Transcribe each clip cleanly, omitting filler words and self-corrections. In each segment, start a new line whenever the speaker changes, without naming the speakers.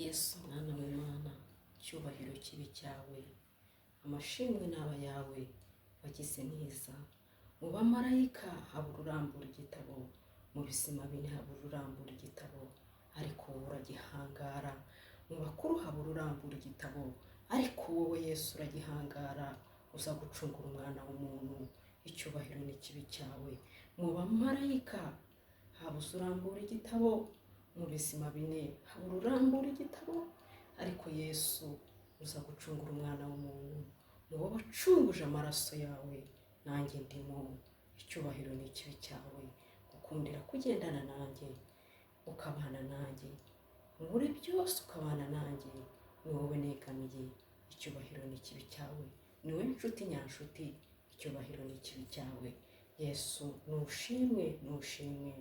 Yesu mwana w'Imana, icyubahiro kibi cyawe, amashimwe n'aba yawe wagize neza. Mu bamarayika habura urambura igitabo, mu bizima bine habura urambura igitabo, ariko wowe uragihangara. Mu bakuru habura urambura igitabo, ariko wowe Yesu uragihangara, uza gucungura umwana w'umuntu. Icyubahiro ni kibi cyawe. Mu bamarayika habuze urambura igitabo, mu bizima bine habura urambura igitabo, ariko Yesu uza gucungura umwana w'umuntu. Ni wowe wacunguje amaraso yawe, nanjye ndimo. Icyubahiro ni kibi cyawe. Gukundira kugendana nanjye, ukabana nanjye, muri byose ukabana nanjye, ni wowe negamiye. Icyubahiro ni kibi cyawe. Ni wowe nshuti nyanshuti. Icyubahiro ni kibi cyawe. Yesu nushimwe, nushimwe,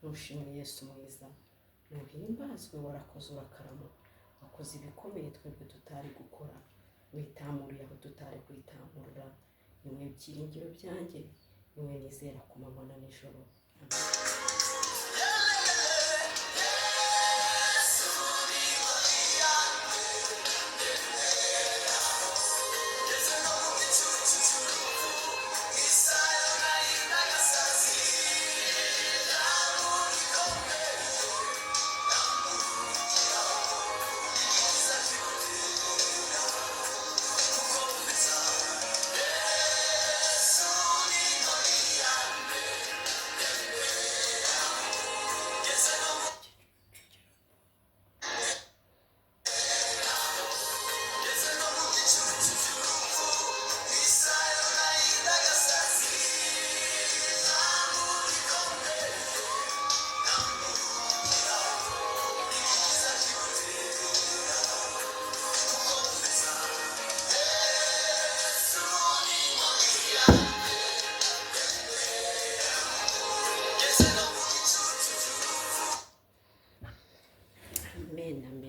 nushimwe. Yesu mwiza, nuhimbazwe. Warakoze urakarama, wakoze ibikomeye twebwe tutari gukora, witamuriye aho tutari kwitamurira. Ni wowe byiringiro byanjye, ni wowe nizera ku manywa na nijoro. Amen.